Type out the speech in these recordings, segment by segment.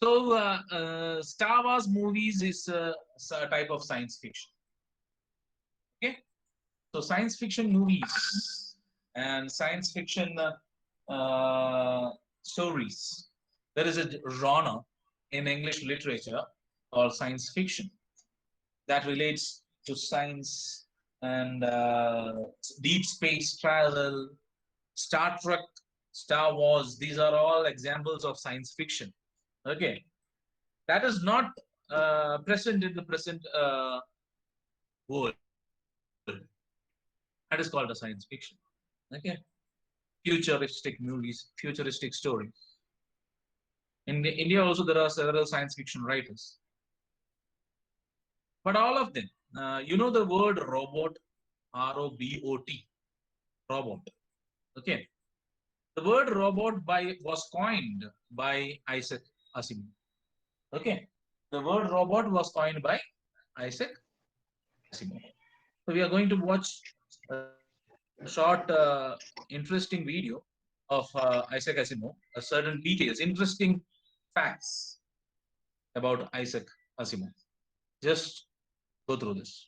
So, Star Wars movies is a type of science fiction. Okay, so science fiction movies and science fiction stories. There is a genre in English literature called science fiction that relates to science and deep space travel, Star Trek, Star Wars. These are all examples of science fiction. Okay, that is not present in the present world. That is called a science fiction. Okay, futuristic movies, futuristic stories. In India also there are several science fiction writers, but all of them, you know the word robot, R-O-B-O-T, robot. Okay, the word robot was coined by Isaac Asimov. Okay, the word robot was coined by Isaac Asimov. So we are going to watch a short, interesting video of Isaac Asimov, certain details, interesting facts about Isaac Asimov. Just go through this.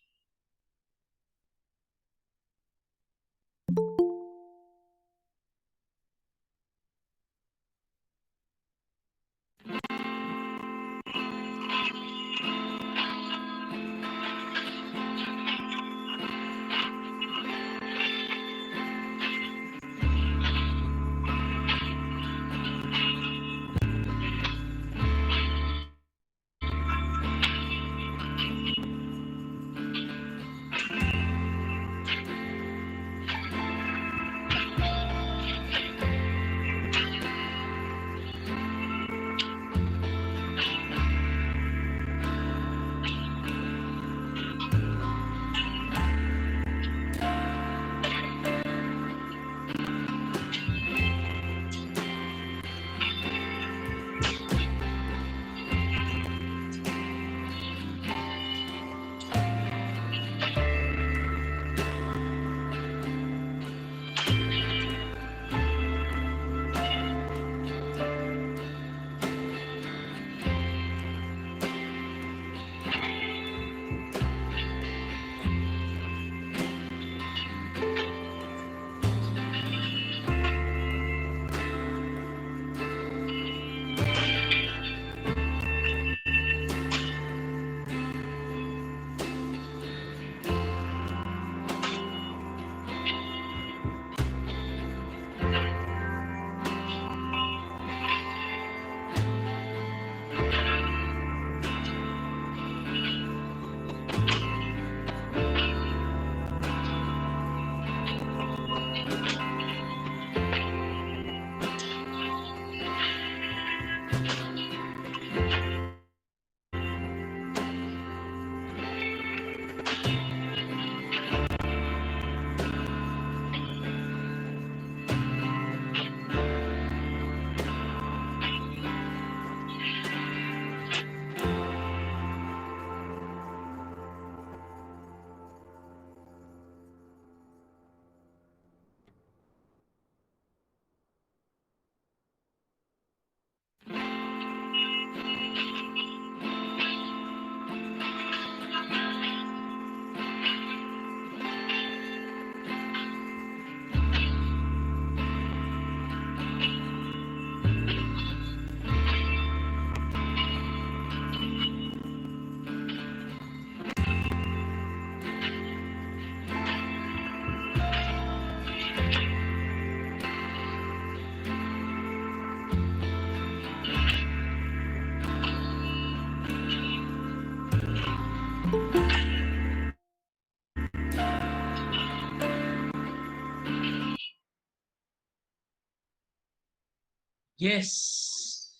Yes.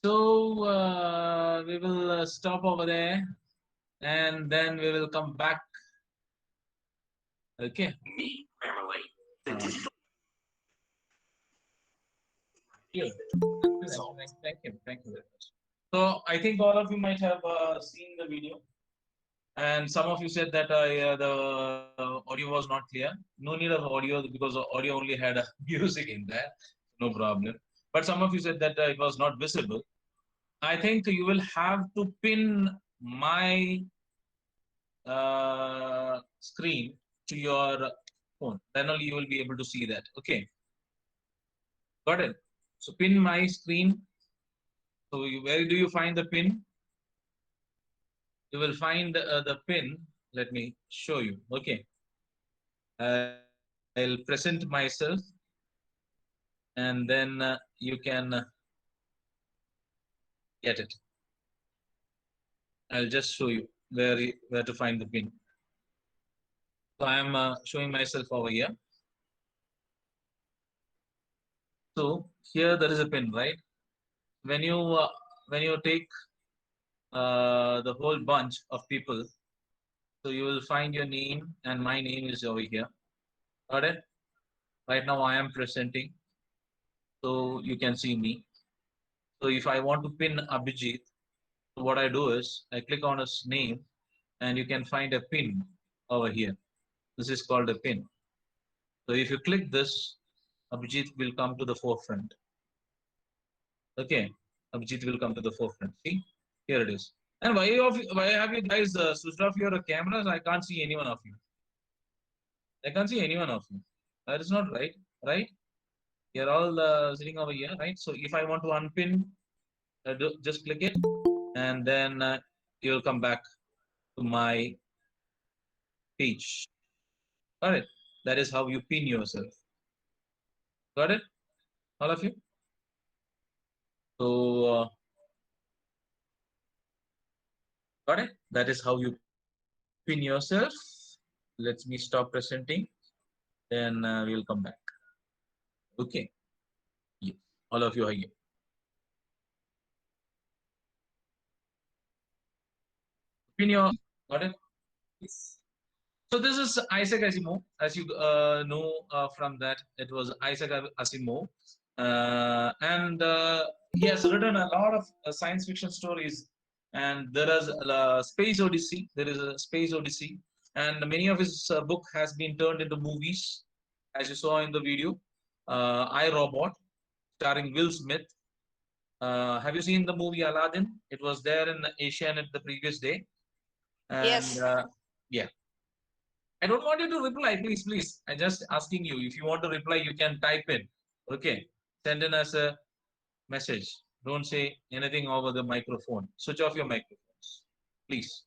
So we will stop over there, and then we will come back. Okay. Yeah. Thank you. Thank you very much. So I think all of you might have seen the video, and some of you said that the audio was not clear. No need of audio because the audio only had music in there. No problem. but some of you said that it was not visible. I think you will have to pin my screen to your phone. Then only you will be able to see that. Okay, got it. So pin my screen. So where do you find the pin? You will find the pin. Let me show you. Okay, I'll present myself, and then you can get it. I'll just show you where to find the pin. So I am showing myself over here. So here there is a pin, right? When you uh, when you take the whole bunch of people, so you will find your name, and my name is over here. Got it? Right now I am presenting, so you can see me. So if I want to pin Abhijit, so what I do is I click on his name, and you can find a pin over here. This is called a pin. So if you click this, Abhijit will come to the forefront. Okay, Abhijit will come to the forefront. See, here it is. And why have you guys switched off your cameras? I can't see any one of you. I can't see any one of you. That is not right, right? You're all sitting over here, right? So if I want to unpin, just click it, and then you'll come back to my page. Got it? That is how you pin yourself. Got it? All of you? So, got it? That is how you pin yourself. Let me stop presenting. Then we'll come back. Okay. Yes. All of you are here. Pin your. Got it? Yes. So this is Isaac Asimov. As you know from that, it was Isaac Asimov, and he has written a lot of science fiction stories. And there is Space Odyssey. There is a Space Odyssey, and many of his book has been turned into movies, as you saw in the video. I Robot, starring Will Smith. Have you seen the movie Aladdin? It was there in Asianet the previous day, and Yes. yeah. I don't want you to reply, please, please. I'm just asking you. If you want to reply, you can type in. Okay. Send in us a message. Don't say anything over the microphone. Switch off your microphones, please.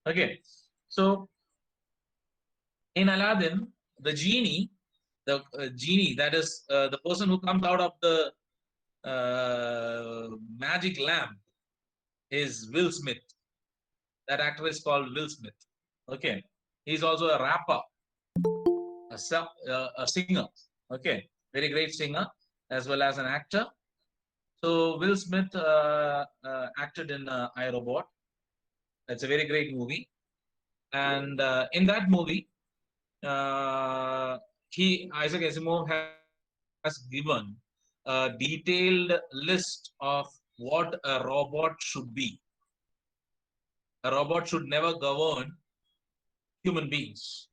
Okay. So in Aladdin, the genie, that is the person who comes out of the magic lamp, is Will Smith. That actor is called Will Smith. Okay. He's also a rapper, a singer. Okay, very great singer as well as an actor. So Will Smith acted in iRobot. It's a very great movie, and in that movie, uh, he Isaac Asimov has given a detailed list of what a robot should be. A robot should never govern human beings.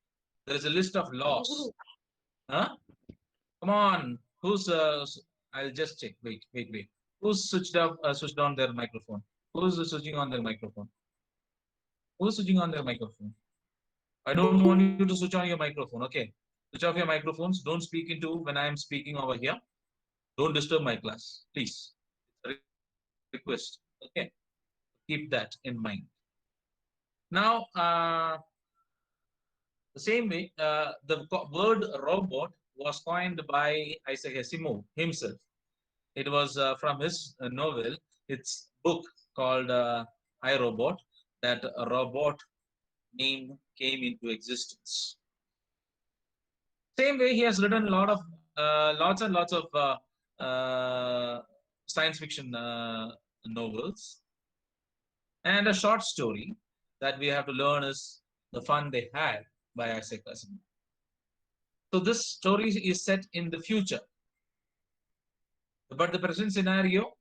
There is a list of laws. Huh? Come on, who's? I'll just check. Wait, wait, wait. Who's switched on their microphone? Who's switching on their microphone? Who's switching on their microphone? I don't want you to switch on your microphone. Okay, switch off your microphones. Don't speak into when I am speaking over here. Don't disturb my class, please. It's a request. Okay, keep that in mind. Now, the same way, word robot was coined by Isaac Asimov himself. It was from his novel, its book called I Robot, that a robot name came into existence. Same way, he has written a lot of lots and lots of science fiction novels, and a short story that we have to learn is The Fun They Had by Isaac Asimov. So this story is set in the future, but the present scenario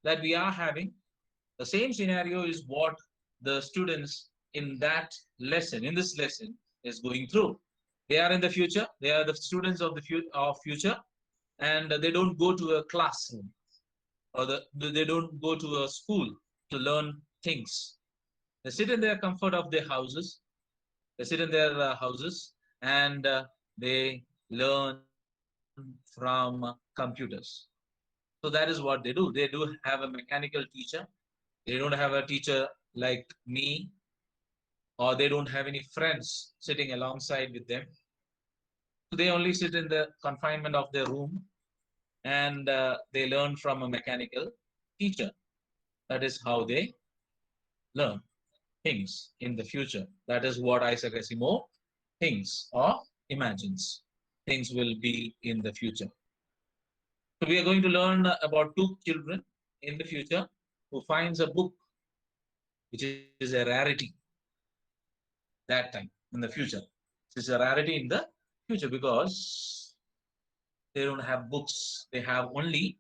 that we are having, the same scenario is what the students in this lesson, is going through. They are in the future. They are the students of the future, and they don't go to a classroom, or they don't go to a school to learn things. They sit in their comfort of their houses. They sit in their houses, and they learn from computers. So that is what they do. They do have a mechanical teacher. They don't have a teacher like me, or they don't have any friends sitting alongside with them. So they only sit in the confinement of their room, and they learn from a mechanical teacher. That is how they learn things in the future. That is what Isaac Asimov thinks or imagines. Things will be in the future. So we are going to learn about two children in the future who finds a book which is a rarity that time in the future. It is a rarity in the future because they don't have books. They have only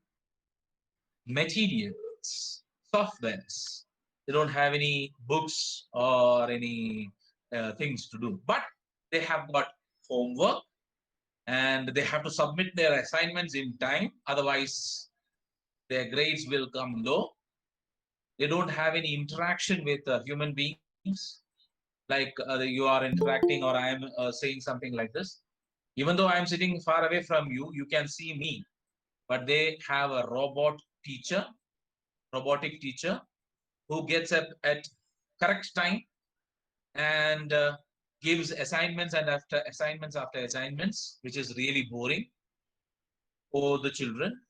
materials, softwares. They don't have any books or any things to do. But they have got homework, and they have to submit their assignments in time. Otherwise, their grades will come low. They don't have any interaction with human beings, like you are interacting, or I am saying something like this. Even though I am sitting far away from you, you can see me. But they have a robotic teacher who gets up at correct time, and gives assignments and after assignments, which is really boring for the children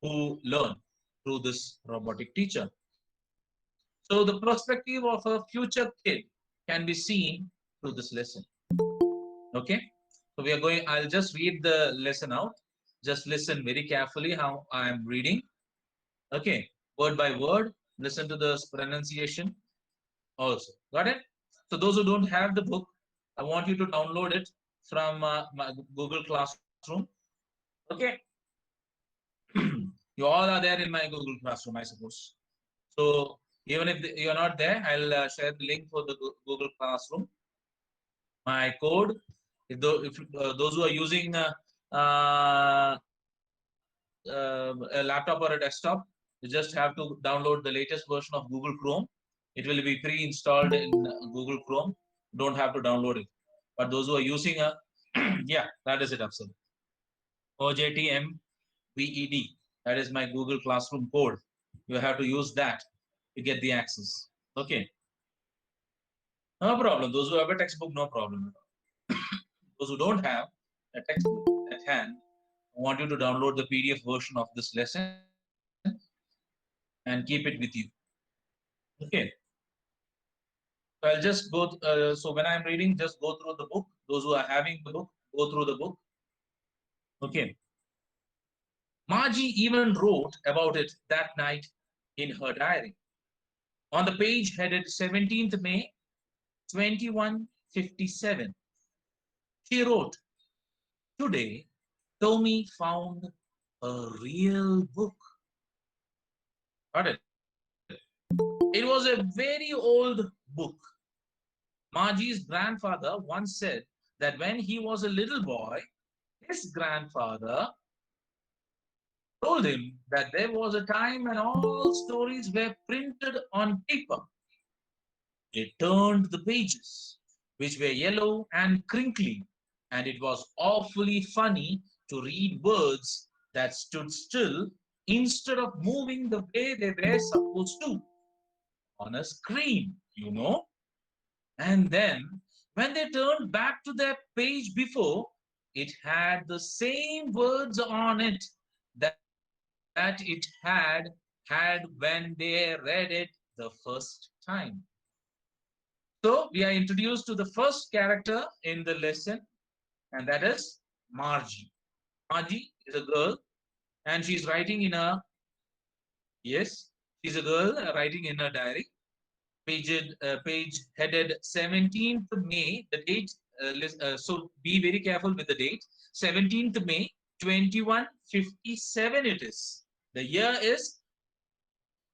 who learn through this robotic teacher. So the perspective of a future kid can be seen through this lesson. Okay. So we are going, I'll just read the lesson out. Just listen very carefully how I am reading. Okay. Word by word. Listen to the pronunciation also. Got it? So those who don't have the book, I want you to download it from my Google Classroom. Okay. You all are there in my Google Classroom, I suppose. So even if you're not there, I'll share the link for the Google Classroom. My code. If those who are using a laptop or a desktop, you just have to download the latest version of Google Chrome. It will be pre-installed in Google Chrome. Don't have to download it. But those who are using a, yeah, that is it, absolutely. OJTMVED. That is my Google Classroom code. You have to use that to get the access. Okay, no problem. Those who have a textbook, no problem. Those who don't have a textbook at hand, I want you to download the PDF version of this lesson and keep it with you. Okay. So I'll just go. So when I'm reading, just go through the book. Those who are having the book, go through the book. Okay. Margie even wrote about it that night in her diary. On the page headed 17th May 2157, she wrote, "Today, Tommy found a real book." Got it? It was a very old book. Margie's grandfather once said that when he was a little boy, his grandfather told him that there was a time when all stories were printed on paper. They turned the pages, which were yellow and crinkly, and it was awfully funny to read words that stood still instead of moving the way they were supposed to on a screen. And then when they turned back to their page before, it had the same words on it that it had when they read it the first time. So we are introduced to the first character in the lesson, and that is Margie. Margie is a girl, and she's writing in a, yes, she's a girl writing in a diary. Page headed 17th May. The date, so be very careful with the date. 17th May 2157 it is. The year is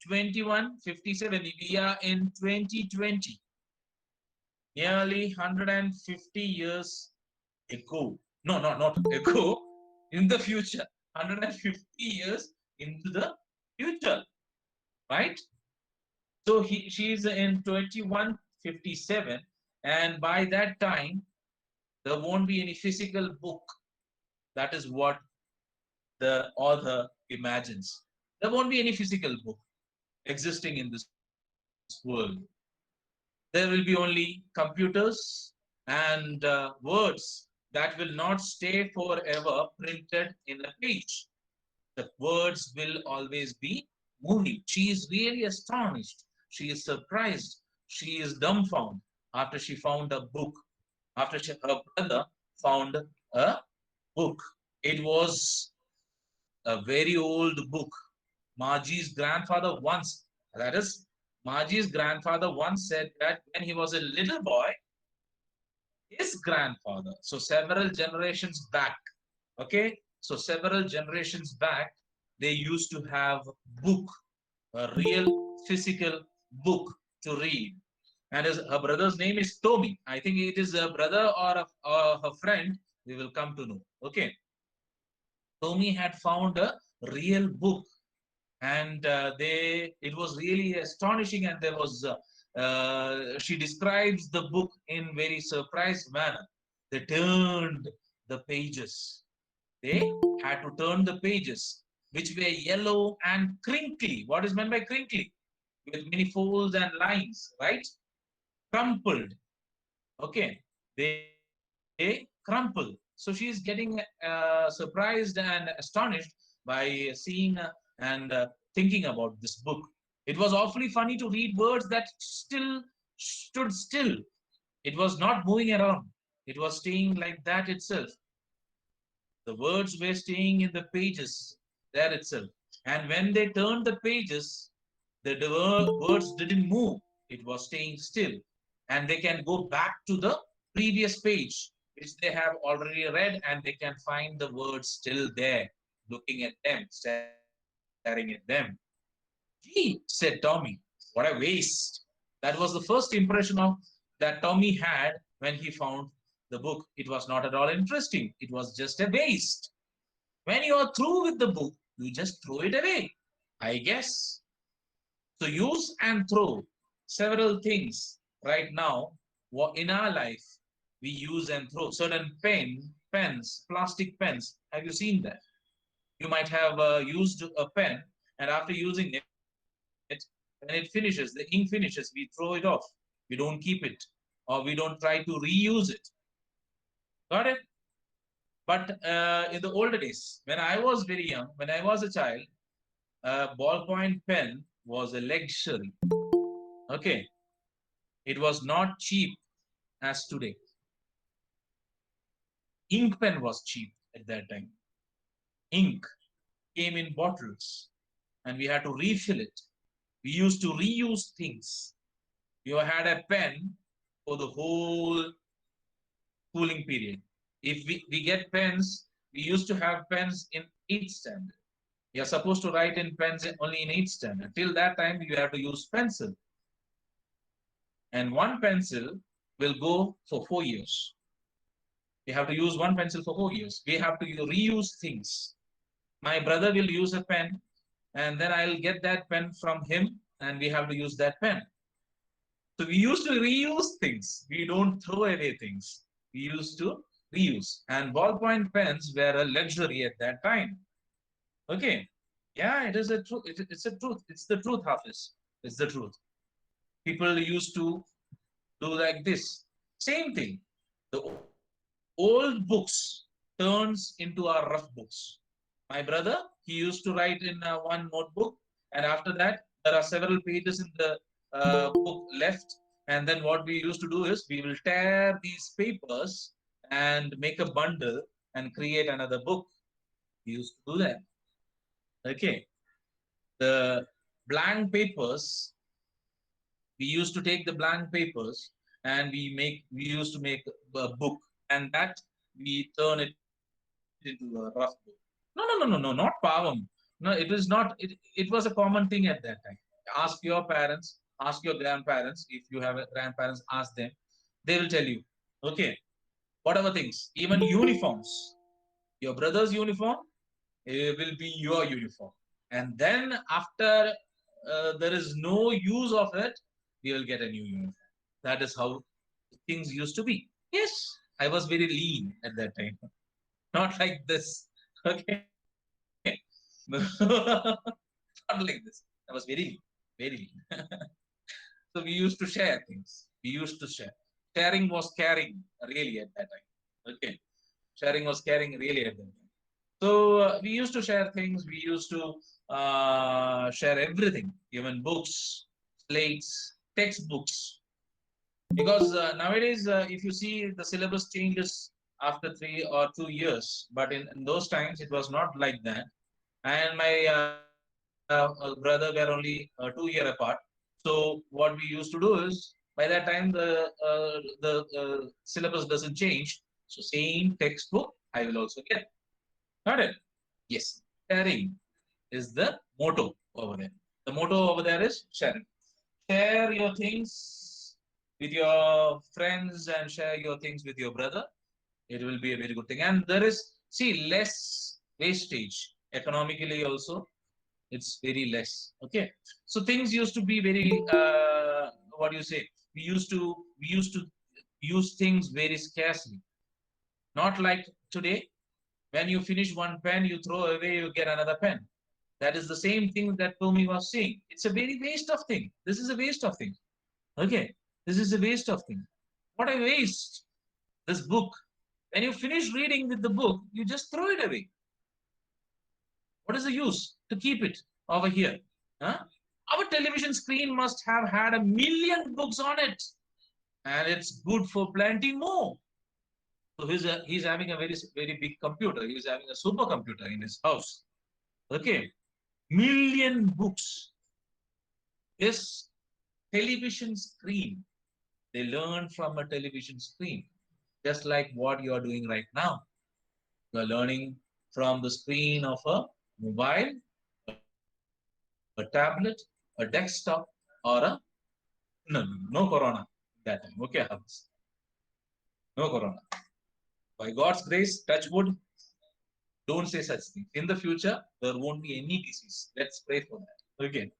2157. We are in 2020. Nearly 150 years ago. No, not ago. In the future. 150 years into the future, right? So she's in 2157, and by that time, there won't be any physical book. That is what the author imagines. There won't be any physical book existing in this world. There will be only computers and words that will not stay forever printed in a page. The words will always be moving. She is really astonished. She is surprised. She is dumbfounded after she found a book, after her brother found a book. It was a very old book. Margie's grandfather once, that is, Margie's grandfather once said that when he was a little boy, his grandfather, so several generations back, okay, so several generations back, they used to have book, a real physical book to read. And her brother's name is Tommy. I think it is a brother or her friend. We will come to know. Okay, Tommy had found a real book, and it was really astonishing. And there was she describes the book in very surprised manner. They turned the pages. They had to turn the pages, which were yellow and crinkly. What is meant by crinkly? With many folds and lines, right? Crumpled. Okay, they crumple. So she is getting surprised and astonished by seeing and thinking about this book. It was awfully funny to read words that still stood still. It was not moving around. It was staying like that itself. The words were staying in the pages there itself. And when they turned the pages, the words didn't move. It was staying still. And they can go back to the previous page, which they have already read, and they can find the words still there, looking at them, staring at them. Gee, said Tommy, what a waste. That was the first impression of that Tommy had when he found the book. It was not at all interesting. It was just a waste. When you are through with the book, you just throw it away, I guess. So use and throw, several things right now in our life. We use and throw certain pens, plastic pens. Have you seen that? You might have used a pen, and after using it, when it finishes, the ink finishes, we throw it off. We don't keep it, or we don't try to reuse it. Got it? But in the older days, when I was very young, when I was a child, a ballpoint pen was a luxury. Okay, it was not cheap as today. Ink pen was cheap at that time. Ink came in bottles, and we had to refill it. We used to reuse things. You had a pen for the whole schooling period. If we get pens, we used to have pens in 8th standard. You are supposed to write in pens only in 8th standard. Till that time, you have to use pencil. And one pencil will go for 4 years. We have to use one pencil for 4 years. We have to reuse things. My brother will use a pen, and then I'll get that pen from him, and we have to use that pen. So we used to reuse things. We don't throw away things. We used to reuse. And ballpoint pens were a luxury at that time. Okay. Yeah, it is a truth. It's a truth. It's the truth, Hafiz. It's the truth. People used to do like this. Same thing. The old books turns into our rough books. My brother, he used to write in one notebook, and after that, there are several pages in the book left. And then what we used to do is we will tear these papers and make a bundle and create another book. We used to do that. Okay. The blank papers, we used to take the blank papers and we used to make a book, and that we turn it into a rough book. No, not poem. No, it is not. It was a common thing at that time. Ask your parents, ask your grandparents. If you have grandparents, ask them. They will tell you. Okay, whatever things, even uniforms. Your brother's uniform, it will be your uniform. And then after there is no use of it, we will get a new uniform. That is how things used to be. Yes, I was very lean at that time. Not like this. Okay. Not like this. I was very lean. So we used to share things. We used to share. Sharing was caring, really, at that time. Okay. Sharing was caring, really, at that time. So we used to share things. We used to share everything, even books, slates, textbooks. Because nowadays, if you see, the syllabus changes after 3 or 2 years. But in those times, it was not like that. And my brother were only 2 year apart. So what we used to do is, by that time, the syllabus doesn't change. So same textbook I will also get. Got it? Yes. Sharing is the motto over there. The motto over there is sharing. Share your things with your friends and share your things with your brother. It will be a very good thing. And there is, see, less wastage economically also. It's very less. Okay. So things used to be very, what do you say? We used to use things very scarcely. Not like today. When you finish one pen, you throw away, you get another pen. That is the same thing that Tomi was saying. It's a very waste of thing. This is a waste of thing. Okay. This is a waste of thing. What a waste. This book. When you finish reading with the book, you just throw it away. What is the use to keep it over here? Huh? Our television screen must have had 1 million books on it, and it's good for plenty more. So he's having a very big computer. He's having a supercomputer in his house. Okay, 1 million books. This television screen. They learn from a television screen, just like what you are doing right now. You are learning from the screen of a mobile, a tablet, a desktop, or a no corona that time. Okay, Habs. No corona. By God's grace, touch wood, don't say such things. In the future, there won't be any disease. Let's pray for that. Okay.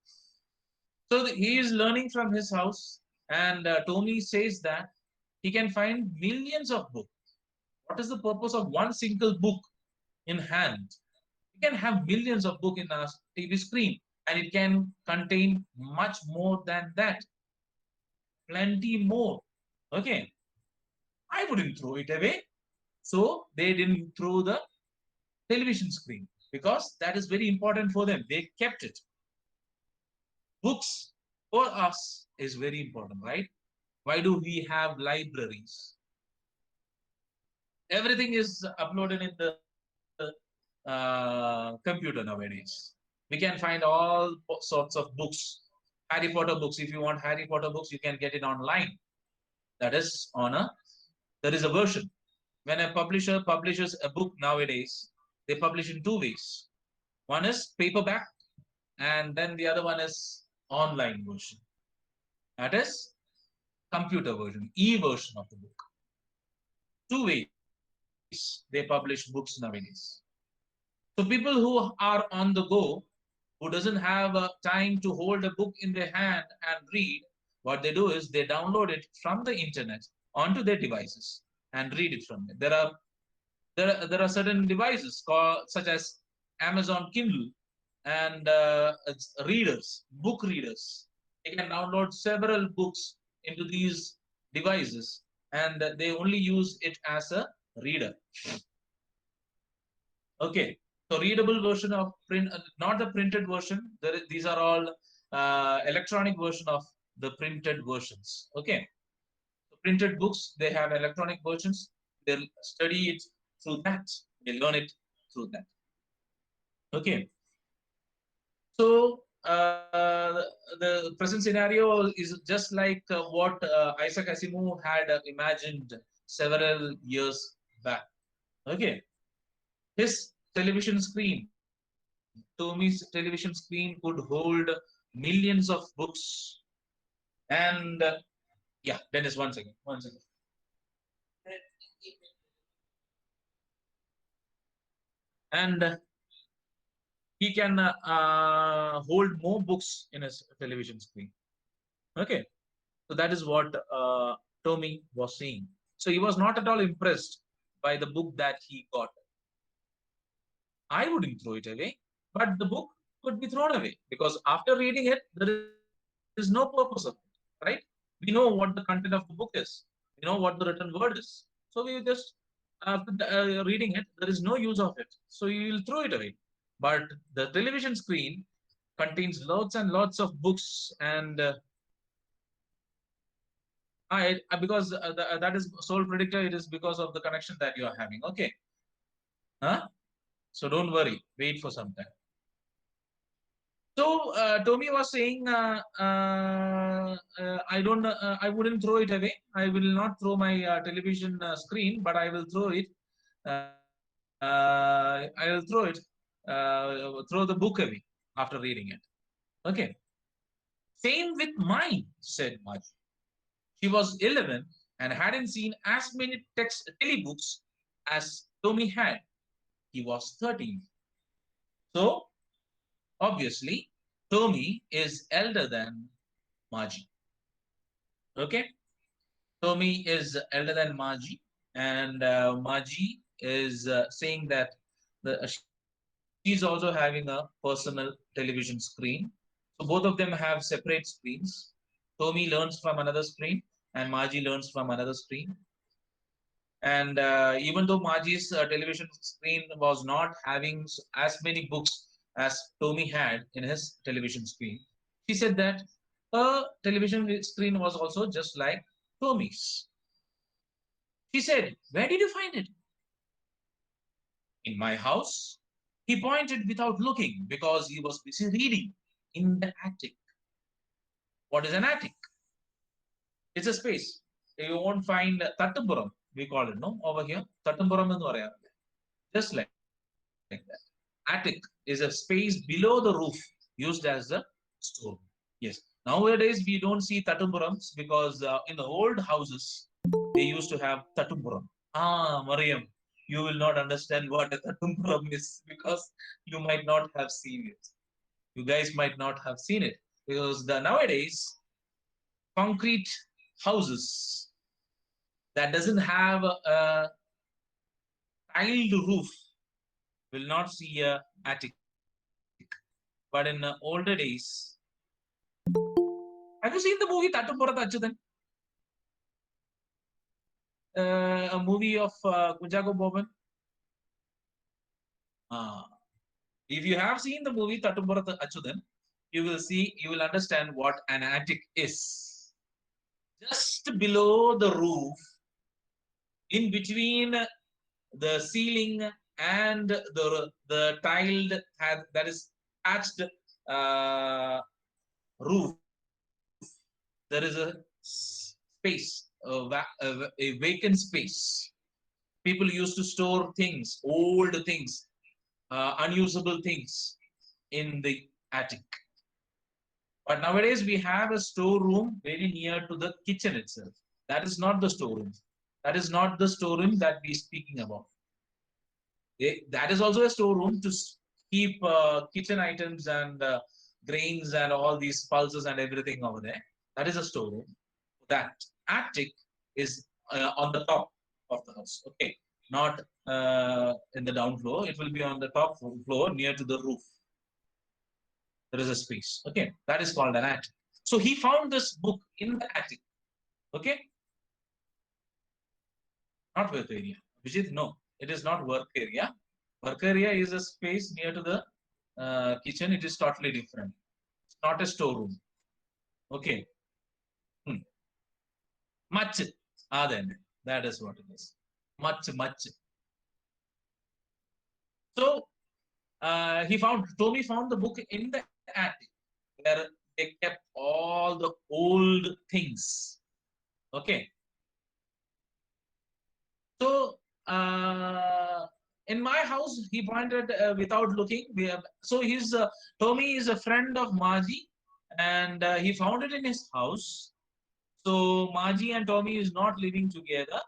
So he is learning from his house, and Tommy says that he can find millions of books. What is the purpose of one single book in hand? We can have millions of books in our TV screen, and it can contain much more than that, plenty more. Okay, I wouldn't throw it away. So they didn't throw the television screen because that is very important for them. They kept it. Books for us is very important, right? Why do we have libraries? Everything is uploaded in the computer nowadays. We can find all sorts of books. Harry Potter books. If you want Harry Potter books, you can get it online. That is on a there is a version. When a publisher publishes a book nowadays, they publish in two ways. One is paperback, and then the other one is online version. That is computer version, e-version of the book. Two ways they publish books nowadays. So people who are on the go, who doesn't have time to hold a book in their hand and read, what they do is they download it from the internet onto their devices and read it from it. There are certain devices called such as Amazon Kindle and readers, book readers. They can download several books into these devices, and they only use it as a reader. Okay, so readable version of print, not the printed version. These are all electronic version of the printed versions. Okay, so printed books they have electronic versions. They'll study it through that. They learn it through that. Okay, so the present scenario is just like what Isaac Asimov had imagined several years back. Okay, his television screen, Tommy's television screen could hold millions of books. And yeah, Dennis, 1 second, 1 second. And he can hold more books in his television screen. Okay, so that is what Tommy was saying. So he was not at all impressed by the book that he got. I wouldn't throw it away, but the book could be thrown away because after reading it, there is no purpose of it, right? We know what the content of the book is, we know what the written word is. So we just, after reading it, there is no use of it. So you will throw it away. But the television screen contains lots and lots of books and because that is sole predictor, it is because of the connection that you are having. Okay, huh? So don't worry, wait for some time. So Tommy was saying, I wouldn't throw it away. I will not throw my television screen, but I will throw it. I will throw it, throw the book away after reading it. Okay. Same with mine, said Marge. She was 11 and hadn't seen as many text telebooks as Tommy had. He was 13. So obviously, Tommy is elder than Margie. Okay, Tommy is elder than Margie, and Margie is saying that she's also having a personal television screen. So both of them have separate screens. Tommy learns from another screen, and Margie learns from another screen. And even though Margie's television screen was not having as many books as Tommy had in his television screen, she said that her television screen was also just like Tommy's. She said, "Where did you find it?" "In my house." He pointed without looking because he was busy reading. "In the attic." What is an attic? It's a space. You won't find Tattampuram, we call it, no? Over here. Tattampuram എന്ന് പറയാറില്ല. Just like that. Attic is a space below the roof used as the storeroom. Yes. Nowadays we don't see Tatumburams because in the old houses they used to have Tatumburam. Ah, Mariam, you will not understand what a Tatumburam is because you might not have seen it. You guys might not have seen it because the nowadays concrete houses that doesn't have a tiled roof will not see a attic. But in older days, have you seen the movie Tattumpurathu Achyutan? A movie of Kunjago Boban? Ah. If you have seen the movie Tattumpurathu Achyutan, you will understand what an attic is. Just below the roof, in between the ceiling and the tiled that is attached uh, roof, there is a space, a vacant space. People used to store things, old things, unusable things in the attic. But nowadays we have a storeroom very near to the kitchen itself. That is not the storeroom. That is not the storeroom that we are speaking about. That is also a storeroom to keep kitchen items and grains and all these pulses and everything over there. That is a storeroom. That attic is on the top of the house. Okay, not in the down floor. It will be on the top floor near to the roof. There is a space. Okay, that is called an attic. So he found this book in the attic. Okay, not work area. Vijit, no, it is not work area. Work area is a space near to the kitchen. It is totally different. It's not a storeroom. Okay. Hmm. Much. Ah, then that is what it is. Much, much. So Tommy found the book in the attic where they kept all the old things. Okay. So in my house, he pointed without looking. So Tommy is a friend of Margie, and he found it in his house. So Margie and Tommy is not living together.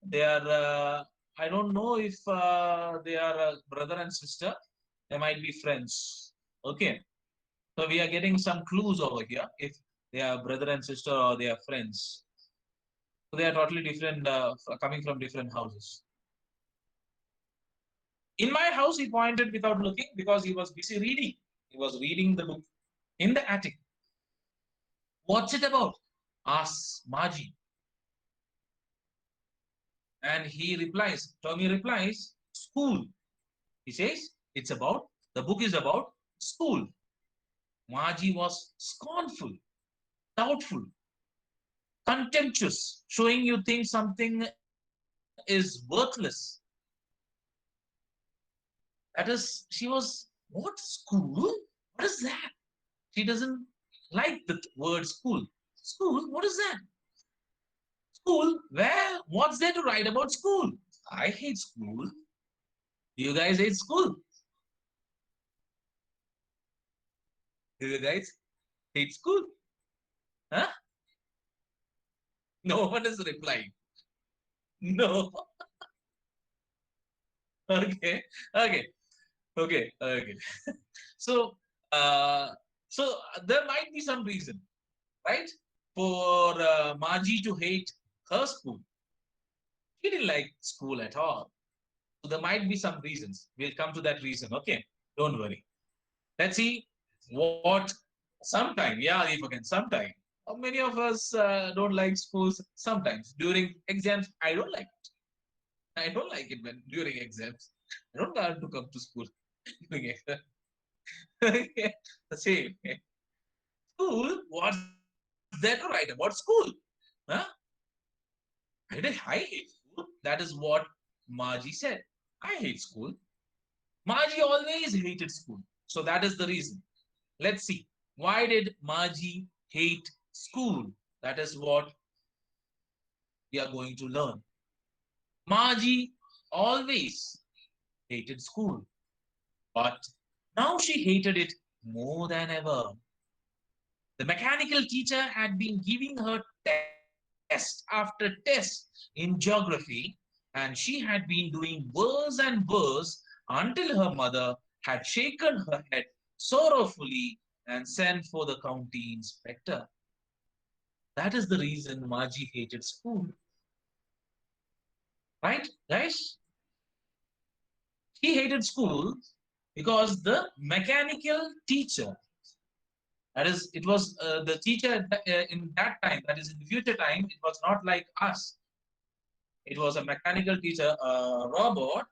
They are. I don't know if they are brother and sister. They might be friends. Okay. So we are getting some clues over here. If they are brother and sister or they are friends. So they are totally different, coming from different houses. In my house, he pointed without looking because he was busy reading. He was reading the book in the attic. What's it about? Asks Margie. And he replies, Tommy replies, school. He says, the book is about school. Margie was scornful, doubtful, contemptuous, showing you think something is worthless. That is, she was, what, school? What is that? She doesn't like the word school. School? What is that? School? Where? What's there to write about school? I hate school. You guys hate school? Do you guys hate school? Huh? No one is replying. No. Okay. Okay. Okay. So, uh, there might be some reason, right, for Margie to hate her school. She didn't like school at all. So there might be some reasons. We'll come to that reason. Okay. Don't worry. Let's see what sometime. Yeah, if again, sometime. Many of us don't like schools sometimes. During exams, I don't like it. I don't like it when during exams. I don't want to come to school during exams. The same. School? What's there to write about school? Huh? I hate school. That is what Margie said. I hate school. Margie always hated school. So that is the reason. Let's see. Why did Margie hate school? That is what we are going to learn. Margie always hated school, but now she hated it more than ever. The mechanical teacher had been giving her test after test in geography, and she had been doing worse and worse until her mother had shaken her head sorrowfully and sent for the county inspector. That is the reason Margie hated school. Right, guys? He hated school because the mechanical teacher, that is, it was the teacher in that time, that is in the future time, it was not like us. It was a mechanical teacher, a robot,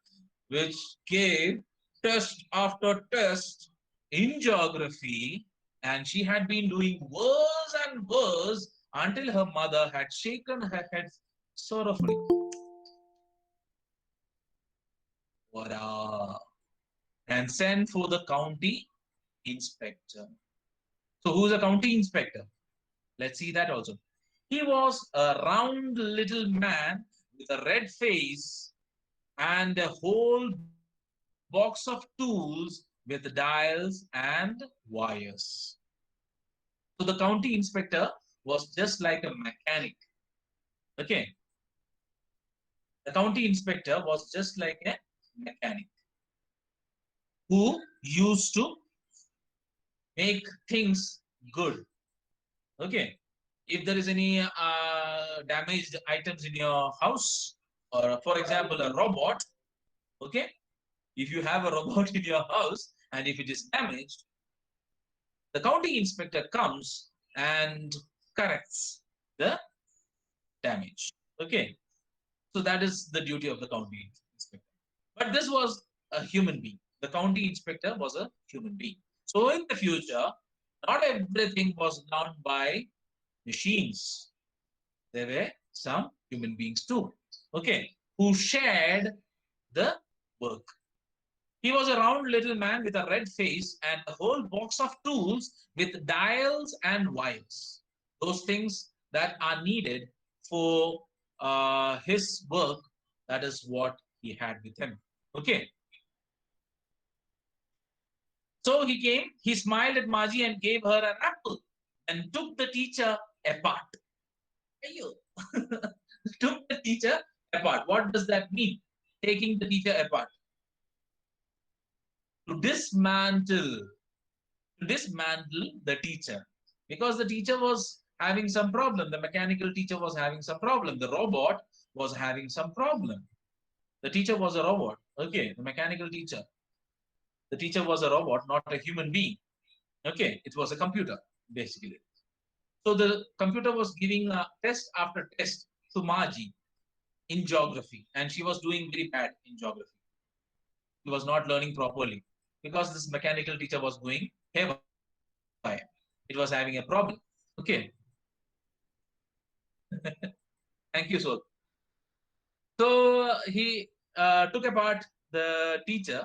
which gave test after test in geography, and she had been doing worse and worse until her mother had shaken her head sorrowfully. What and sent for the county inspector. So, who's a county inspector? Let's see that also. He was a round little man with a red face and a whole box of tools with dials and wires. So the county inspector was just like a mechanic. Okay. The county inspector was just like a mechanic who used to make things good. Okay. If there is any damaged items in your house, or for example, a robot, okay, if you have a robot in your house and if it is damaged, the county inspector comes and corrects the damage. Okay, so that is the duty of the county inspector. But this was a human being. The county inspector was a human being. So in the future, not everything was done by machines. There were some human beings too. Okay, who shared the work. He was a round little man with a red face and a whole box of tools with dials and wires. Those things that are needed for his work, that is what he had with him. Okay. So he came, he smiled at Margie and gave her an apple and took the teacher apart. Took the teacher apart. What does that mean? Taking the teacher apart. to dismantle the teacher, because the teacher was having some problem. The mechanical teacher was having some problem. The robot was having some problem. The teacher was a robot. Okay, the mechanical teacher. The teacher was a robot, not a human being. Okay, it was a computer basically. So the computer was giving a test after test to Margie in geography, and she was doing very bad in geography. She was not learning properly because this mechanical teacher was going haywire. It was having a problem. Okay. Thank you, Sol. So he took apart the teacher,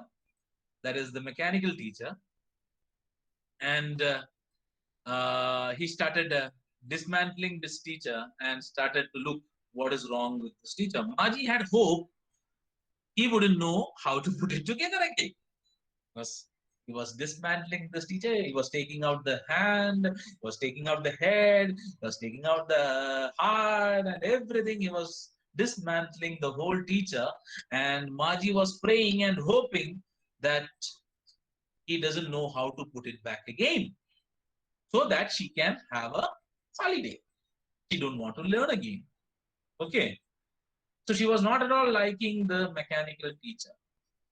that is the mechanical teacher, and he started dismantling this teacher and started to look what is wrong with this teacher. Margie had hope he wouldn't know how to put it together again. Was he was dismantling this teacher. He was taking out the hand, he was taking out the head, he was taking out the heart and everything. He was dismantling the whole teacher, and Margie was praying and hoping that he doesn't know how to put it back again, so that she can have a holiday. She don't want to learn again. Okay. So she was not at all liking the mechanical teacher.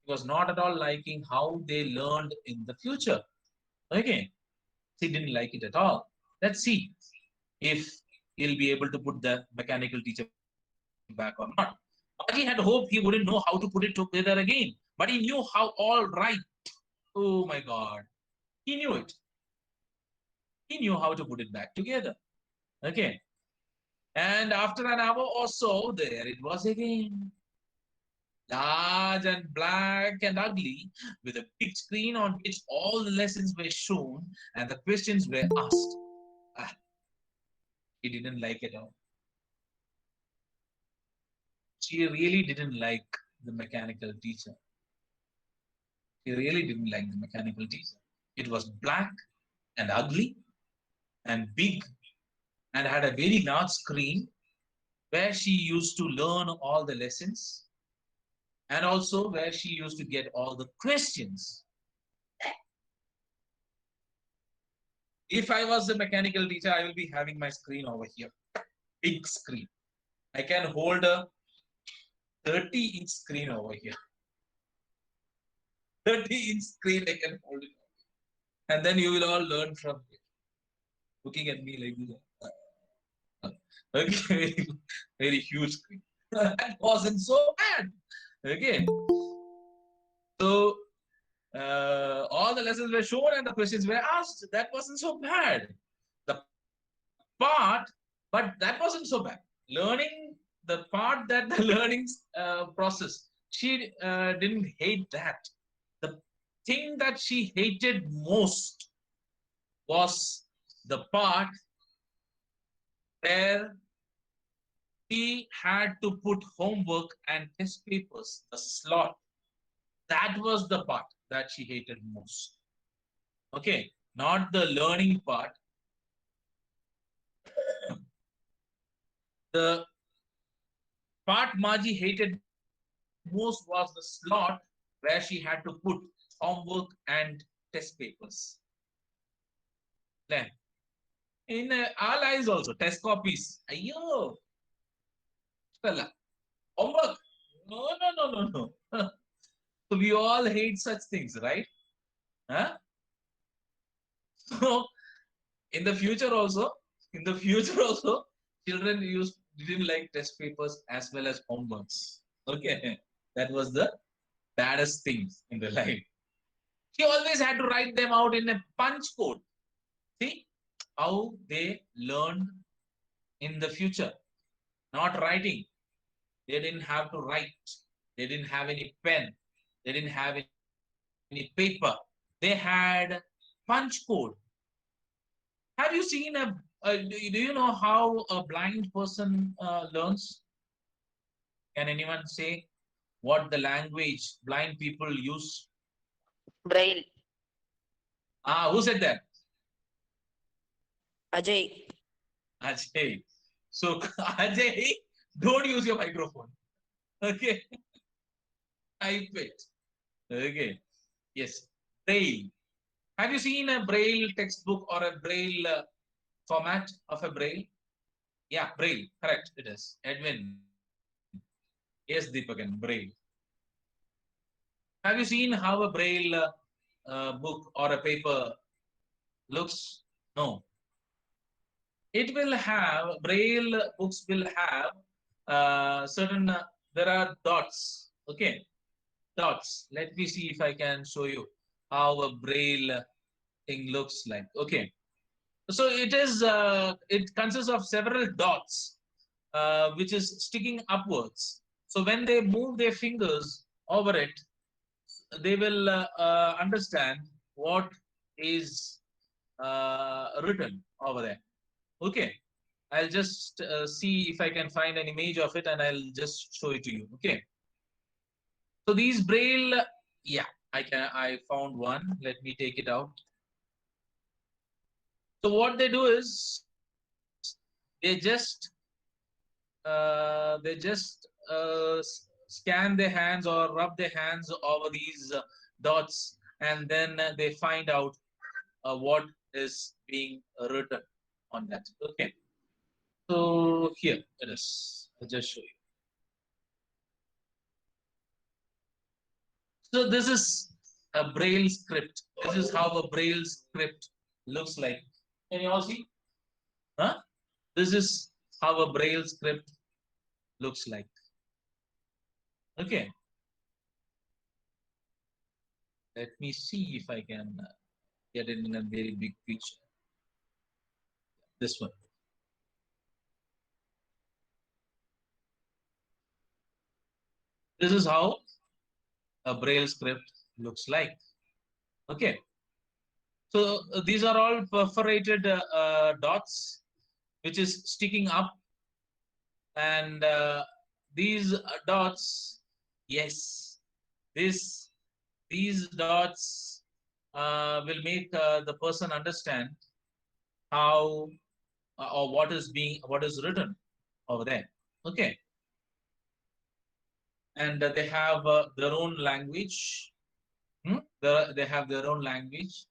She was not at all liking how they learned in the future. Okay. She didn't like it at all. Let's see if he'll be able to put the mechanical teacher back or not. Baji had hope he wouldn't know how to put it together again, but he knew how all right. Oh my God. He knew it. He knew how to put it back together. Okay. And after an hour or so, there it was again. Large and black and ugly, with a big screen on which all the lessons were shown and the questions were asked. Ah, he didn't like it all. She really didn't like the mechanical teacher. She really didn't like the mechanical teacher. It was black and ugly and big and had a very large screen where she used to learn all the lessons and also where she used to get all the questions. If I was a mechanical teacher, I will be having my screen over here. Big screen. I can hold a 30-inch screen over here. 30-inch screen I can hold it. And then you will all learn from it. Looking at me like this. Okay, very huge screen. That wasn't so bad. Okay. So all the lessons were shown and the questions were asked. That wasn't so bad. The part, but that wasn't so bad. Learning the part that the learning process, she didn't hate that. The thing that she hated most was the part where she had to put homework and test papers, the slot. That was the part that she hated most. Okay, not the learning part. The part Margie hated most was the slot where she had to put homework and test papers. In our lives also, test copies. Ayo, fella. Homework. No, no, no, no, no. So we all hate such things, right? Huh? So in the future also, children didn't like test papers as well as homeworks. Okay, that was the baddest things in the life. She always had to write them out in a punch code. See how they learned in the future. Not writing. They didn't have to write. They didn't have any pen. They didn't have any paper. They had punch code. Have you seen do you know how a blind person learns? Can anyone say what the language blind people use? Braille. Ah, who said that? Ajay. Ajay. So Ajay, don't use your microphone. Okay, type it. Okay, yes. Braille. Have you seen a Braille textbook or a Braille format of a Braille? Yeah, Braille. Correct. It is. Edwin. Yes, Deepakan. Braille. Have you seen how a Braille book or a paper looks? No. It will have, Braille books will have certain, there are dots. Okay. Dots. Let me see if I can show you how a Braille thing looks like. Okay. So it consists of several dots, which is sticking upwards. So when they move their fingers over it, they will understand what is written over there. Okay, I'll just see if I can find an image of it, and I'll just show it to you. Okay, so these Braille, yeah, I found one. Let me take it out. So what they do is they just scan their hands or rub their hands over these dots, and then they find out what is being written on that. Okay, so here it is. I'll just show you. So this is a Braille script. This is how a Braille script looks like. Can you all see? Huh? This is how a Braille script looks like. Okay. Let me see if I can get it in a very big picture. This one. This is how a Braille script looks like. Okay. So these are all perforated dots, which is sticking up, and these dots, yes, this these dots will make the person understand how or what is written over there. Okay, and they have their own language. They have their own language,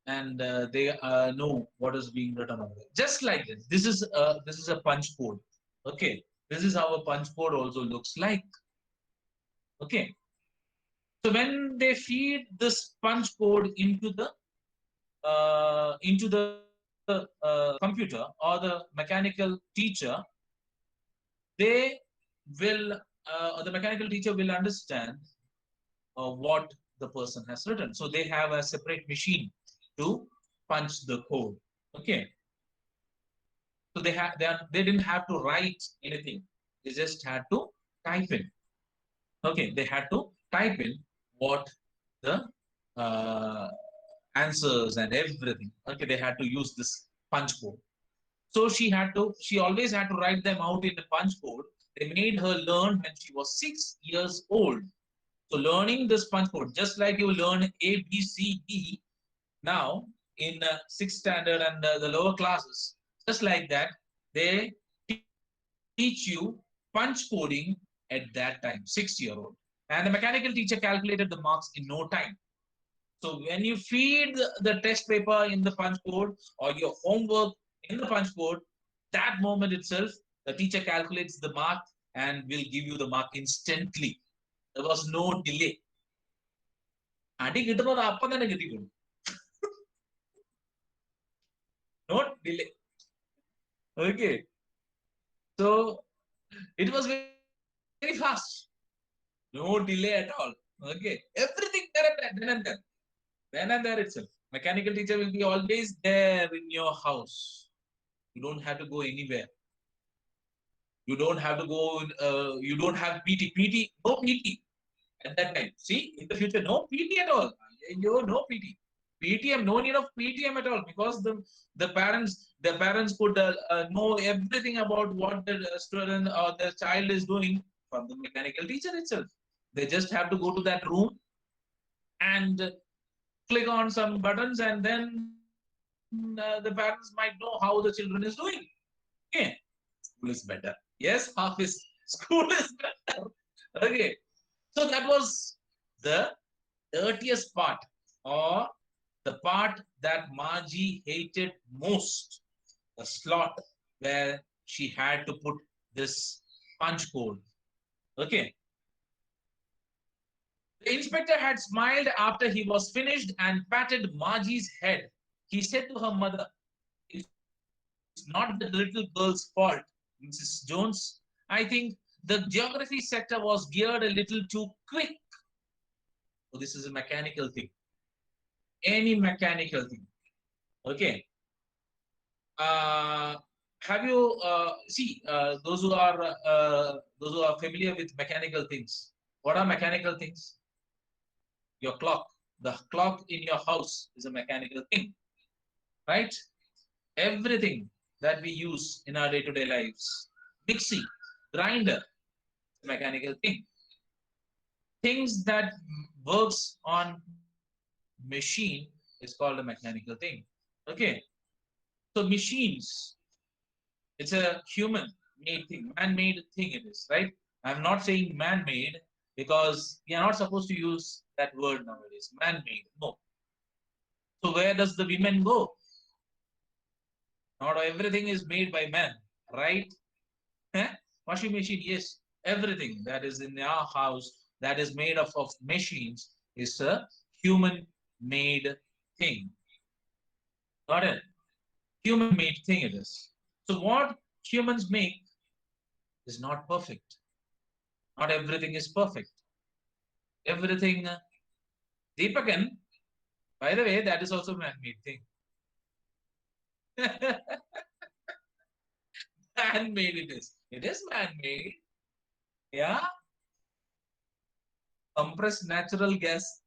and they know what is being written over there. Just like this. This is a punch code. Okay, this is how a punch code also looks like. Okay, so when they feed this punch code into the computer or the mechanical teacher, they will the mechanical teacher will understand what the person has written. So they have a separate machine to punch the code. Okay, so they didn't have to write anything. They just had to type in. Okay, they had to type in what the uh, answers and everything. Okay, they had to use this punch code. So she always had to write them out in the punch code. They made her learn when she was 6 years old. So learning this punch code, just like you learn A, B, C, D now in sixth standard and the lower classes, just like that, they teach you punch coding at that time, 6 year old. And the mechanical teacher calculated the marks in no time. So when you feed the test paper in the punch code or your homework in the punch code, that moment itself, the teacher calculates the mark and will give you the mark instantly. There was no delay. അടി കിട്ടുന്നത് അപ്പം തന്നെ കിട്ടിക്കൊള്ളു. No delay. Okay. So it was very fast. No delay at all. Okay. Everything there and there, then and there. Then and there itself. Mechanical teacher will be always there in your house. You don't have to go anywhere. You don't have to go. You don't have PT. PT. No PT at that time. See, in the future, no PT at all. You no PT. PTM, no need of PTM at all, because the parents could know everything about what the student or the child is doing from the mechanical teacher itself. They just have to go to that room and click on some buttons, and then the parents might know how the children is doing. Okay, school is better. Yes, half is school is better. Okay, so that was the dirtiest part or the part that Margie hated most, the slot where she had to put this punch code. Okay. The inspector had smiled after he was finished and patted Margie's head. He said to her mother, "It's not the little girl's fault, Mrs. Jones. I think the geography sector was geared a little too quick." So this is a mechanical thing. Any mechanical thing. Okay. Uh, have you see those who are familiar with mechanical things? What are mechanical things? Your clock. The clock in your house is a mechanical thing, right? Everything that we use in our day-to-day lives, mixie, grinder, mechanical thing. Things that works on machine is called a mechanical thing. Okay, so machines, it's a human made thing, man-made thing it is, right? I'm not saying man-made because we are not supposed to use that word nowadays. Man-made, no. So where does the women go? Not everything is made by men, right? Eh? Washing machine, yes. Everything that is in our house that is made of machines is a human made thing. Got it? Human made thing it is. So what humans make is not perfect. Not everything is perfect. Everything, Deepakan, by the way, that is also man made thing. Man made it is. It is man made. Yeah. Compressed natural gas.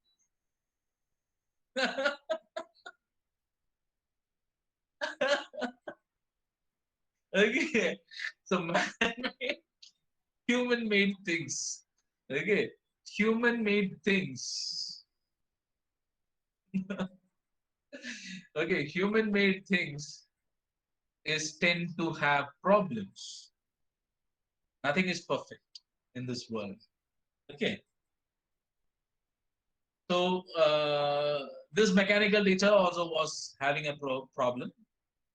Okay. So man made, human made things. Okay. Human made things. Okay. Human made things is tend to have problems. Nothing is perfect in this world. Okay. So this mechanical teacher also was having a problem.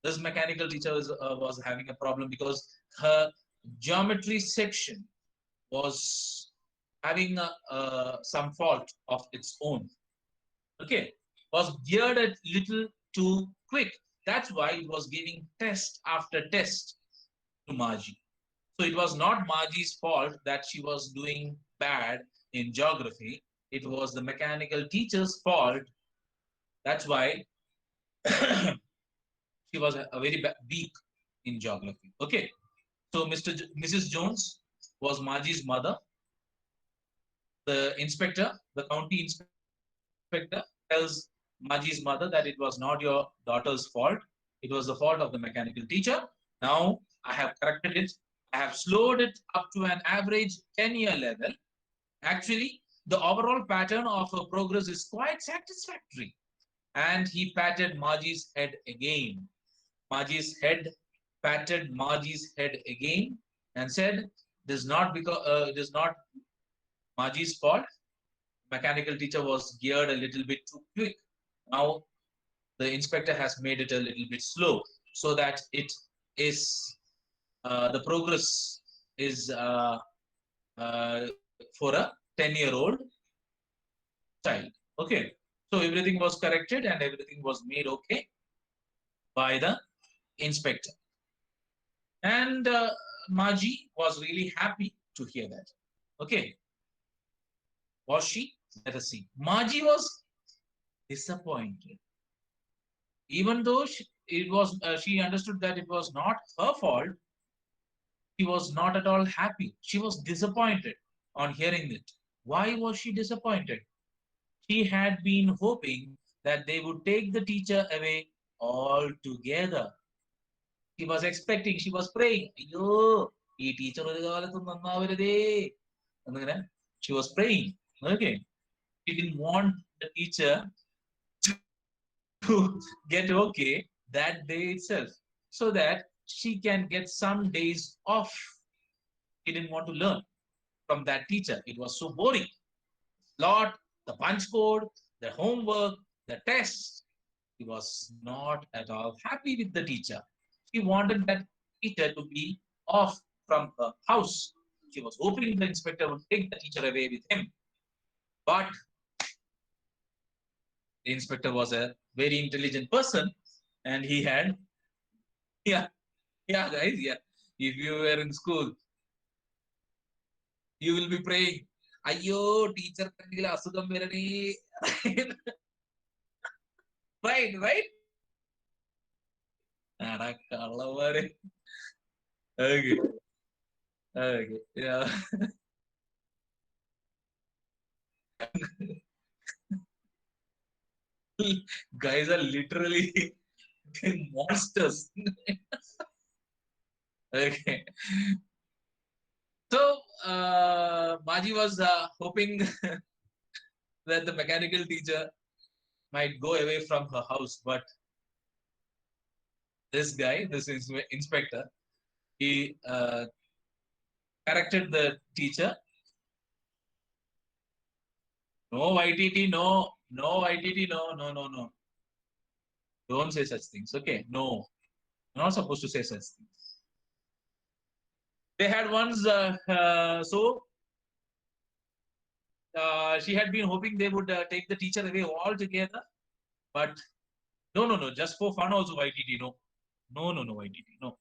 This mechanical teacher was having a problem because her geometry section was having some fault of its own. Okay, was geared a little too quick. That's why it was giving test after test to Margie. So it was not Margie's fault that she was doing bad in geography. It was the mechanical teacher's fault. That's why she was a very weak in geography. Okay, so Mrs. Jones was Margie's mother. The inspector, the county inspector, tells Margie's mother that it was not your daughter's fault. It was the fault of the mechanical teacher. Now I have corrected it. I have slowed it up to an average 10-year level. Actually, the overall pattern of her progress is quite satisfactory. And he patted Margie's head again. Margie's head patted Margie's head again and said, it is not Margie's fault. Mechanical teacher was geared a little bit too quick. Now the inspector has made it a little bit slow so that it is the progress is for a 10-year-old child. Okay, so everything was corrected and everything was made okay by the inspector. And Margie was really happy to hear that. Okay, was she? Let us see. Margie was disappointed, even though she understood that it was not her fault. She was not at all happy. She was disappointed on hearing it. Why was she disappointed? She had been hoping that they would take the teacher away altogether. She was expecting, she was praying, "Ayyo, ഈ teacher ഒരു കാലത്തും നന്നാവരുതേ." എന്നിങ്ങനെ she was praying. Okay. She didn't want the teacher to get okay that day itself so that she can get some days off. She didn't want to learn from that teacher. It was so boring. Lot, the punch code, the homework, the test, he was not at all happy with the teacher. He wanted that teacher to be off from the house. He was hoping the inspector would take the teacher away with him. But the inspector was a very intelligent person, and he had, yeah, yeah, guys, yeah. If you were in school, you will be praying, "Ayyo, teacher kandila asugam verani." Right, right. Okay, okay, yeah. Guys are literally monsters. Okay. So Maji was hoping that the mechanical teacher might go away from her house, but this guy, this inspector, he corrected the teacher. No YTT, no, no YTT, no, no, no, no. Don't say such things. Okay, no, you're not supposed to say such things. They had once, she had been hoping they would take the teacher away altogether, but no, no, no, just for fun also YTT, no. No, no, no, YTT, no.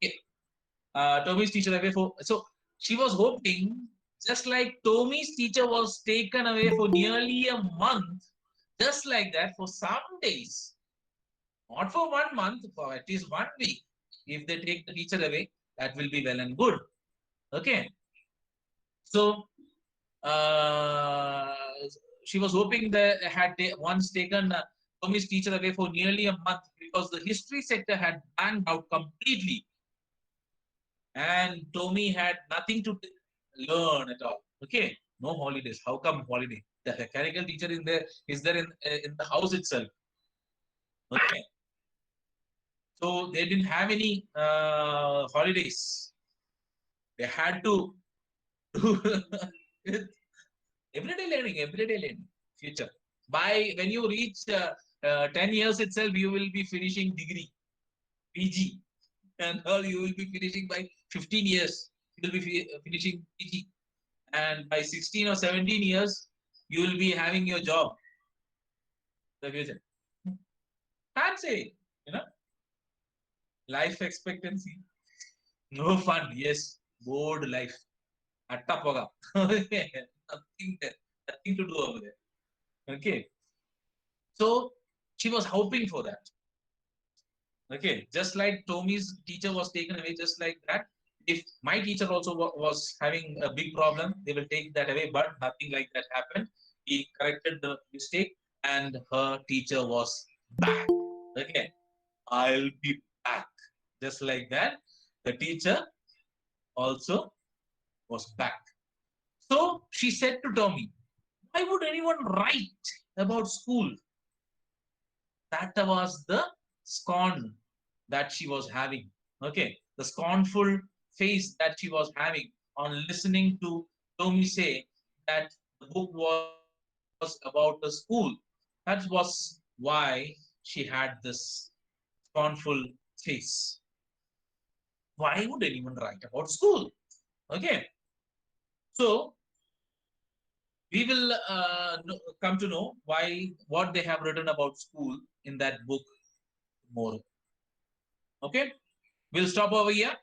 Okay. Tommy's teacher away for, so she was hoping, just like Tommy's teacher was taken away for nearly a month, just like that for some days, not for 1 month, for at least 1 week. If they take the teacher away, that will be well and good. Okay. So uh, she was hoping that had once taken Tommy's teacher away for nearly a month because the history sector had banned out completely, and Tommy had nothing to learn at all. Okay, no holidays. How come holiday? The mechanical teacher is there in the house itself. Okay, so they didn't have any holidays. They had to do everyday learning, future. By when you reach 10 years itself, you will be finishing degree, PG, and all you will be finishing by 15 years. You will be finishing PG, and by 16 or 17 years, you will be having your job. The future. Can't say, you know, life expectancy. No fun, yes, bored life. Attapoga. Nothing there, nothing to do over there. Okay. So she was hoping for that. Okay. Just like Tommy's teacher was taken away, just like that. If my teacher also was having a big problem, they will take that away. But nothing like that happened. He corrected the mistake, and her teacher was back. Okay. I'll be back. Just like that, the teacher also was back. So she said to Tommy, why would anyone write about school? That was the scorn that she was having. Okay, the scornful face that she was having on listening to Tommy say that the book was about the school. That was why she had this scornful face. Why would anyone write about school? Okay, so we will come to know why what they have written about school in that book more. Okay, we'll stop over here.